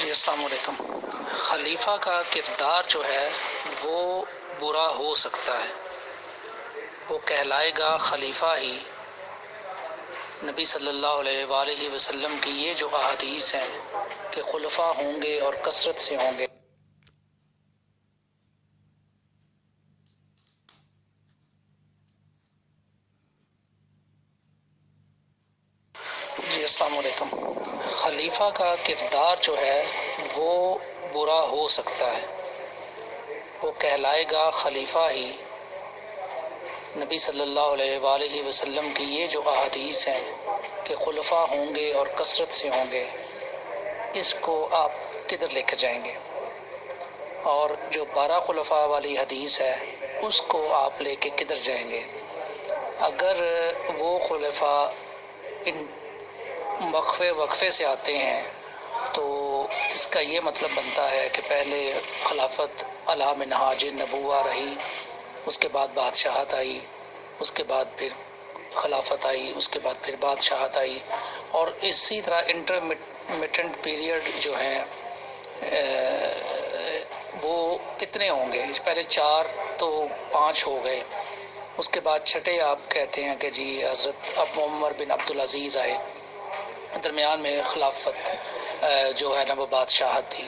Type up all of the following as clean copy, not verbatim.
جی السلام علیکم۔ خلیفہ کا کردار جو ہے وہ برا ہو سکتا ہے، وہ کہلائے گا خلیفہ ہی۔ نبی صلی اللہ علیہ وآلہ وسلم کی یہ جو احادیث ہیں کہ خلفاء ہوں گے اور کثرت سے ہوں گے، جی السلام علیکم۔ خلیفہ کا کردار جو ہے وہ برا ہو سکتا ہے، وہ کہلائے گا خلیفہ ہی۔ نبی صلی اللہ علیہ وآلہ وسلم کی یہ جو احادیث ہیں کہ خلفاء ہوں گے اور کثرت سے ہوں گے، اس کو آپ کدھر لے کر جائیں گے؟ اور جو 12 خلفاء والی حدیث ہے اس کو آپ لے کے کدھر جائیں گے؟ اگر وہ خلفاء ان وقفے سے آتے ہیں تو اس کا یہ مطلب بنتا ہے کہ پہلے خلافت علی منہاج نبوہ رہی، اس کے بعد بادشاہت آئی، اس کے بعد پھر خلافت آئی، اس کے بعد پھر بادشاہت آئی، اور اسی طرح انٹرمیٹنٹ پیریڈ جو ہیں وہ کتنے ہوں گے؟ پہلے 4 تو 5 ہو گئے، اس کے بعد چھٹے آپ کہتے ہیں کہ جی حضرت اب عمر بن عبدالعزیز آئے، درمیان میں خلافت جو ہے نا وہ بادشاہت تھی۔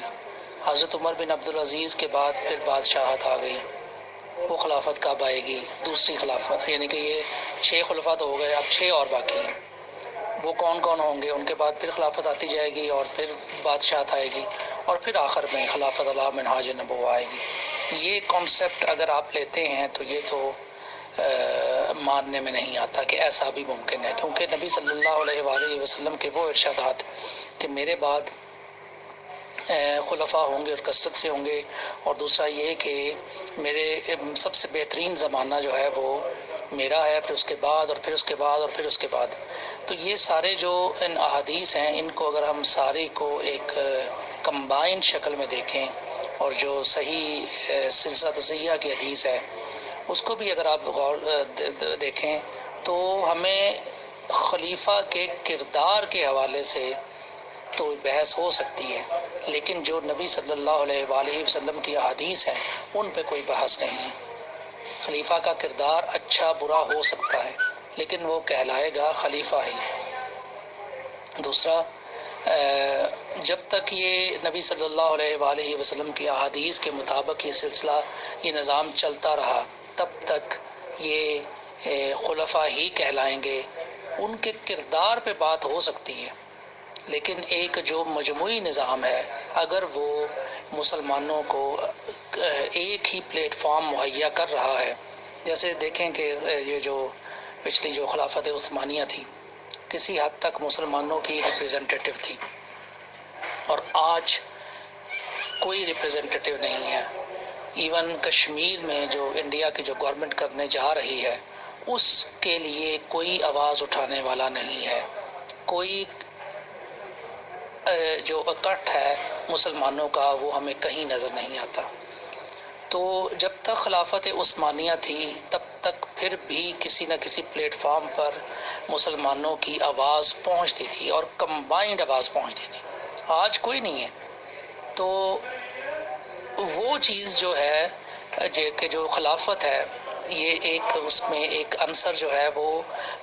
حضرت عمر بن عبدالعزیز کے بعد پھر بادشاہت آ گئی، وہ خلافت کب آئے گی؟ دوسری خلافت، یعنی کہ یہ 6 خلفاء تو ہو گئے، اب 6 اور باقی ہیں، وہ کون کون ہوں گے؟ ان کے بعد پھر خلافت آتی جائے گی اور پھر بادشاہت آئے گی، اور پھر آخر میں خلافت علی منہاج نبوہ آئے گی۔ یہ کانسیپٹ اگر آپ لیتے ہیں تو یہ تو ماننے میں نہیں آتا کہ ایسا بھی ممکن ہے، کیونکہ نبی صلی اللہ علیہ وآلہ وسلم کے وہ ارشادات کہ میرے بعد خلفاء ہوں گے اور کثرت سے ہوں گے، اور دوسرا یہ کہ میرے سب سے بہترین زمانہ جو ہے وہ میرا ہے، پھر اس کے بعد اور پھر اس کے بعد اور پھر اس کے بعد۔ تو یہ سارے جو ان احادیث ہیں ان کو اگر ہم سارے کو ایک کمبائنڈ شکل میں دیکھیں، اور جو صحیح سلسلہ صحیحہ کی حدیث ہے اس کو بھی اگر آپ غور دیکھیں تو ہمیں خلیفہ کے کردار کے حوالے سے تو بحث ہو سکتی ہے، لیکن جو نبی صلی اللہ علیہ وآلہ وسلم کی احادیث ہیں ان پہ کوئی بحث نہیں ہے۔ خلیفہ کا کردار اچھا برا ہو سکتا ہے لیکن وہ کہلائے گا خلیفہ ہی۔ دوسرا، جب تک یہ نبی صلی اللہ علیہ وآلہ وسلم کی احادیث کے مطابق یہ سلسلہ یہ نظام چلتا رہا تب تک یہ خلفاء ہی کہلائیں گے۔ ان کے کردار پہ بات ہو سکتی ہے، لیکن ایک جو مجموعی نظام ہے اگر وہ مسلمانوں کو ایک ہی پلیٹ فارم مہیا کر رہا ہے، جیسے دیکھیں کہ یہ جو پچھلی جو خلافت عثمانیہ تھی کسی حد تک مسلمانوں کی ریپریزنٹیٹیو تھی، اور آج کوئی ریپریزنٹیٹیو نہیں ہے۔ ایون کشمیر میں جو انڈیا کی جو گورنمنٹ کرنے جا رہی ہے اس کے لیے کوئی آواز اٹھانے والا نہیں ہے، کوئی جو اکٹھ ہے مسلمانوں کا وہ ہمیں کہیں نظر نہیں آتا۔ تو جب تک خلافت عثمانیہ تھی تب تک پھر بھی کسی نہ کسی پلیٹ فارم پر مسلمانوں کی آواز پہنچتی تھی اور کمبائنڈ آواز پہنچتی تھی، آج کوئی نہیں ہے۔ تو وہ چیز جو ہے کہ جو خلافت ہے یہ ایک اس میں ایک عنصر جو ہے وہ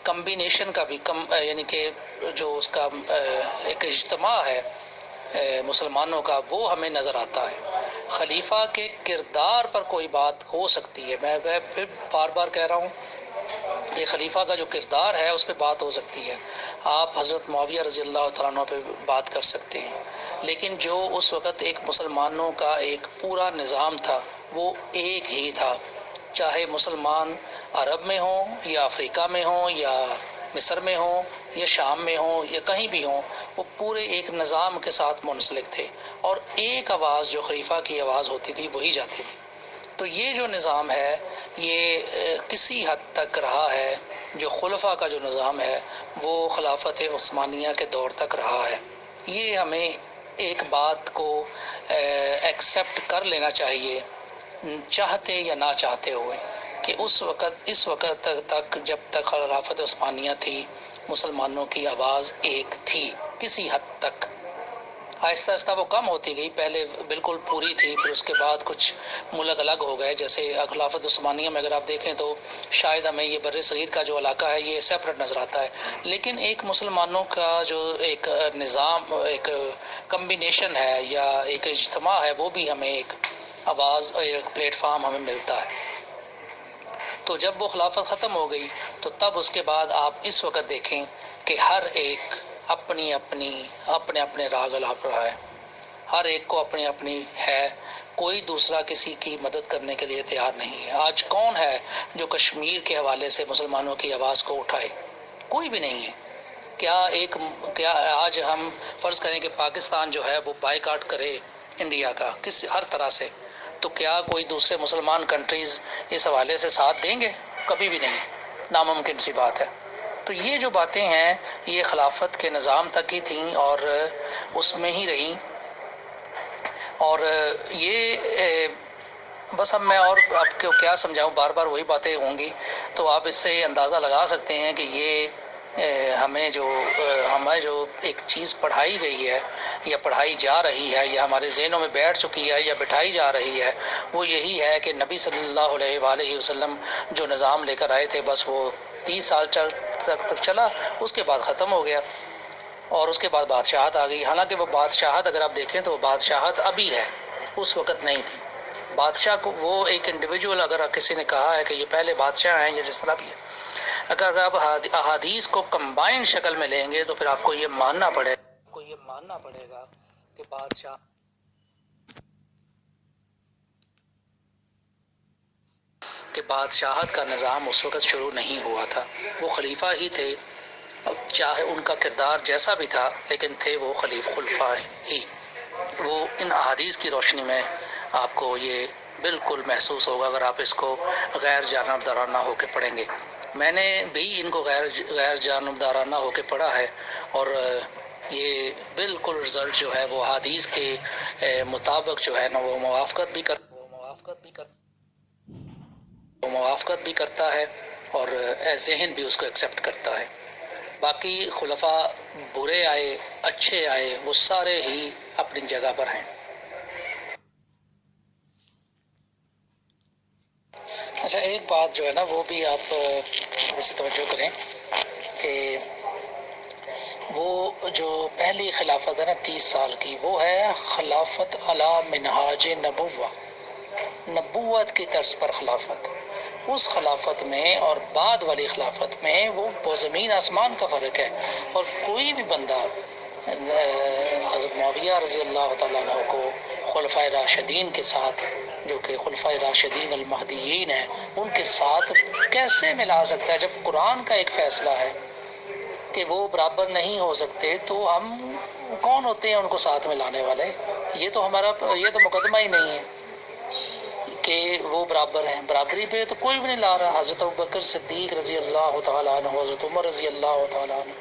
کمبینیشن کا بھی یعنی کہ جو اس کا ایک اجتماع ہے مسلمانوں کا وہ ہمیں نظر آتا ہے۔ خلیفہ کے کردار پر کوئی بات ہو سکتی ہے، میں پھر بار بار کہہ رہا ہوں کہ خلیفہ کا جو کردار ہے اس پہ بات ہو سکتی ہے، آپ حضرت معاویہ رضی اللہ تعالیٰ عنہ پہ بات کر سکتے ہیں، لیکن جو اس وقت ایک مسلمانوں کا ایک پورا نظام تھا وہ ایک ہی تھا، چاہے مسلمان عرب میں ہوں یا افریقہ میں ہوں یا مصر میں ہوں یا شام میں ہوں یا کہیں بھی ہوں، وہ پورے ایک نظام کے ساتھ منسلک تھے، اور ایک آواز جو خلیفہ کی آواز ہوتی تھی وہی جاتی تھی۔ تو یہ جو نظام ہے یہ کسی حد تک رہا ہے، جو خلفاء کا جو نظام ہے وہ خلافت عثمانیہ کے دور تک رہا ہے۔ یہ ہمیں ایک بات کو ایکسیپٹ کر لینا چاہیے چاہتے یا نہ چاہتے ہوئے کہ اس وقت تک جب تک خلافت عثمانیہ تھی مسلمانوں کی آواز ایک تھی کسی حد تک۔ آہستہ آہستہ وہ کم ہوتی گئی، پہلے بالکل پوری تھی، پھر اس کے بعد کچھ ملک الگ ہو گئے، جیسے خلافت عثمانیہ میں اگر آپ دیکھیں تو شاید ہمیں یہ بر صغیر کا جو علاقہ ہے یہ سیپریٹ نظر آتا ہے، لیکن ایک مسلمانوں کا جو ایک نظام، ایک کمبینیشن ہے یا ایک اجتماع ہے، وہ بھی ہمیں ایک آواز اور ایک پلیٹ فارم ہمیں ملتا ہے۔ تو جب وہ خلافت ختم ہو گئی تو تب اس کے بعد آپ اس وقت دیکھیں کہ ہر ایک اپنے اپنے راگ الاپ رہا ہے، ہر ایک کو اپنی اپنی ہے، کوئی دوسرا کسی کی مدد کرنے کے لیے تیار نہیں ہے۔ آج کون ہے جو کشمیر کے حوالے سے مسلمانوں کی آواز کو اٹھائے؟ کوئی بھی نہیں ہے۔ کیا آج ہم فرض کریں کہ پاکستان جو ہے وہ بائیکاٹ کرے انڈیا کا ہر طرح سے، تو کیا کوئی دوسرے مسلمان کنٹریز اس حوالے سے ساتھ دیں گے؟ کبھی بھی نہیں، ناممکن سی بات ہے۔ تو یہ جو باتیں ہیں یہ خلافت کے نظام تک ہی تھیں اور اس میں ہی رہیں، اور یہ بس اب میں اور آپ کو کیا سمجھاؤں، بار بار وہی باتیں ہوں گی، تو آپ اس سے اندازہ لگا سکتے ہیں کہ یہ ہمیں جو ایک چیز پڑھائی گئی ہے یا پڑھائی جا رہی ہے یا ہمارے ذہنوں میں بیٹھ چکی ہے یا بٹھائی جا رہی ہے، وہ یہی ہے کہ نبی صلی اللہ علیہ وآلہ وسلم جو نظام لے کر آئے تھے بس وہ 30 سال تک چلا، اس کے بعد ختم ہو گیا، اور اس کے بعد بادشاہت آ گئی۔ حالانکہ وہ بادشاہت اگر آپ دیکھیں تو وہ بادشاہت ابھی ہے، اس وقت نہیں تھی۔ بادشاہ کو وہ ایک انڈیویجول اگر کسی نے کہا ہے کہ یہ پہلے بادشاہ ہیں یا جس طرح بھی ہے، اگر آپ احادیث کو کمبائن شکل میں لیں گے تو پھر آپ کو یہ ماننا پڑے گا کہ بادشاہت کا نظام اس وقت شروع نہیں ہوا تھا، وہ خلیفہ ہی تھے، اب چاہے ان کا کردار جیسا بھی تھا لیکن تھے وہ خلفاء ہی۔ وہ ان احادیث کی روشنی میں آپ کو یہ بالکل محسوس ہوگا اگر آپ اس کو غیر جانبدارانہ ہو کے پڑھیں گے۔ میں نے بھی ان کو غیر جانبدارانہ ہو کے پڑھا ہے، اور یہ بالکل رزلٹ جو ہے وہ حدیث کے مطابق جو ہے نا وہ موافقت بھی کرتا ہے اور ذہن بھی اس کو ایکسیپٹ کرتا ہے۔ باقی خلفاء برے آئے اچھے آئے وہ سارے ہی اپنی جگہ پر ہیں۔ اچھا، ایک بات جو ہے نا وہ بھی آپ تھوڑی سی توجہ کریں کہ وہ جو پہلی خلافت ہے نا 30 سال کی، وہ ہے خلافت علی منہاج نبوت کی طرز پر خلافت۔ اس خلافت میں اور بعد والی خلافت میں وہ زمین آسمان کا فرق ہے، اور کوئی بھی بندہ حضرت معاویہ رضی اللہ تعالیٰ عنہ کو خلفائے راشدین کے ساتھ، جو کہ خلفائے راشدین المہدیین ہیں، ان کے ساتھ کیسے ملا سکتا ہے؟ جب قرآن کا ایک فیصلہ ہے کہ وہ برابر نہیں ہو سکتے تو ہم کون ہوتے ہیں ان کو ساتھ میں لانے والے؟ یہ تو مقدمہ ہی نہیں ہے کہ وہ برابر ہیں۔ برابری پہ تو کوئی بھی نہیں لا رہا۔ حضرت ابوبکر صدیق رضی اللہ تعالیٰ عنہ، حضرت عمر رضی اللہ تعالیٰ عنہ،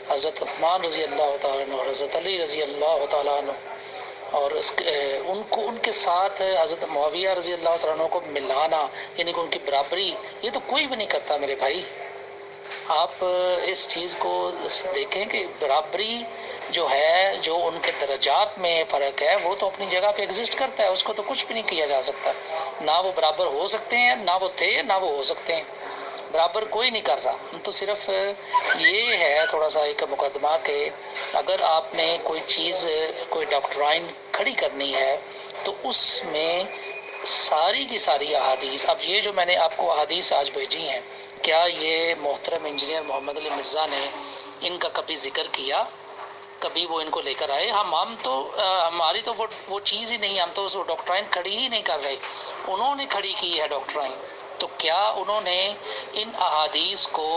حضرت عثمان رضی اللہ تعالیٰ عنہ، حضرت علی رضی اللہ تعالیٰ عنہ، اور ان کے ساتھ حضرت معاویہ رضی اللہ تعالیٰ عنہ کو ملانا، یعنی کہ ان کی برابری، یہ تو کوئی بھی نہیں کرتا میرے بھائی۔ آپ اس چیز کو دیکھیں کہ برابری جو ہے، جو ان کے درجات میں فرق ہے، وہ تو اپنی جگہ پہ ایگزسٹ کرتا ہے، اس کو تو کچھ بھی نہیں کیا جا سکتا۔ نہ وہ برابر ہو سکتے ہیں، نہ وہ تھے، نہ وہ ہو سکتے ہیں۔ برابر کوئی نہیں کر رہا۔ تو صرف یہ ہے تھوڑا سا ایک مقدمہ کہ اگر آپ نے کوئی چیز، کوئی ڈاکٹرائن کھڑی کرنی ہے تو اس میں ساری کی ساری احادیث، اب یہ جو میں نے آپ کو احادیث آج بھیجی ہیں، کیا یہ محترم انجینئر محمد علی مرزا نے ان کا کبھی ذکر کیا؟ کبھی وہ ان کو لے کر آئے؟ ہم تو ہماری تو وہ چیز ہی نہیں، ہم تو اس ڈاکٹرائن کھڑی ہی نہیں کر رہے، انہوں نے کھڑی کی ہے ڈاکٹرائن۔ تو کیا انہوں نے ان احادیث کو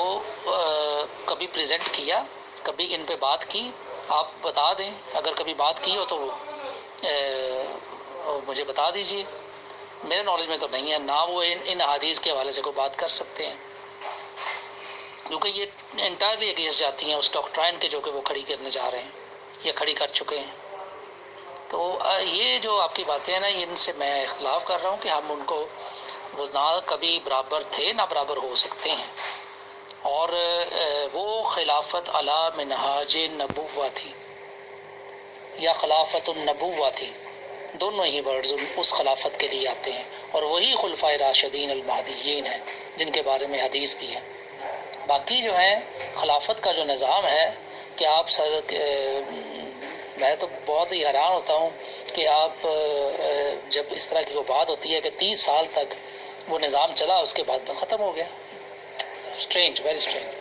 کبھی پریزنٹ کیا؟ کبھی ان پہ بات کی؟ آپ بتا دیں، اگر کبھی بات کی ہو تو مجھے بتا دیجئے۔ میرے نالج میں تو نہیں ہے، نہ وہ ان احادیث کے حوالے سے کوئی بات کر سکتے ہیں، کیونکہ یہ انٹائرلی اگینسٹ جاتی ہیں اس ڈاکٹرائن کے جو کہ وہ کھڑی کرنے جا رہے ہیں یا کھڑی کر چکے ہیں۔ تو یہ جو آپ کی باتیں ہیں نا، ان سے میں اختلاف کر رہا ہوں کہ ہم ان کو، وہ نہ کبھی برابر تھے نہ برابر ہو سکتے ہیں، اور وہ خلافت علی منہاج نبوہ تھی۔ یا خلافت النبوہ تھی، دونوں ہی ورڈز اس خلافت کے لیے آتے ہیں، اور وہی خلفائے راشدین المہدیین ہیں جن کے بارے میں حدیث بھی ہے۔ باقی جو ہے خلافت کا جو نظام ہے کہ آپ میں تو بہت ہی حیران ہوتا ہوں کہ آپ جب اس طرح کی وہ بات ہوتی ہے کہ 30 سال تک وہ نظام چلا، اس کے بعد ختم ہو گیا۔ Strange, very strange.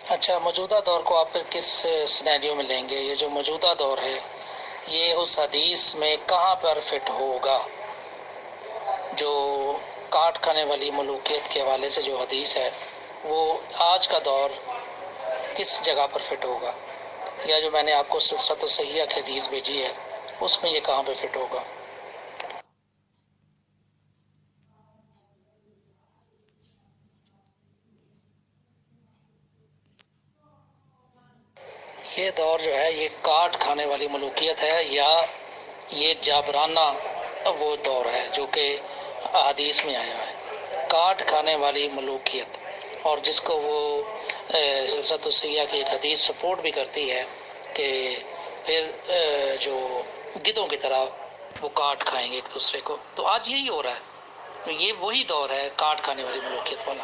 اچھا، موجودہ دور کو آپ کس سینیریو میں لیں گے؟ یہ جو موجودہ دور ہے یہ اس حدیث میں کہاں پر فٹ ہوگا؟ جو کاٹ کھانے والی ملوکیت کے حوالے سے جو حدیث ہے وہ آج کا دور کس جگہ پر فٹ ہوگا؟ یا جو میں نے آپ کو سلسلۃ الصحیحہ کی حدیث بھیجی ہے اس میں یہ کہاں پہ فٹ ہوگا؟ یہ دور جو ہے یہ کاٹ کھانے والی ملوکیت ہے یا یہ جابرانہ وہ دور ہے جو کہ حدیث میں آیا ہے؟ کاٹ کھانے والی ملوکیت، اور جس کو وہ سلسلۃ الصحیحہ کی ایک حدیث سپورٹ بھی کرتی ہے کہ پھر جو گدھوں کی طرح وہ کاٹ کھائیں گے ایک دوسرے کو۔ تو آج یہی ہو رہا ہے، تو یہ وہی دور ہے کاٹ کھانے والی ملوکیت والا۔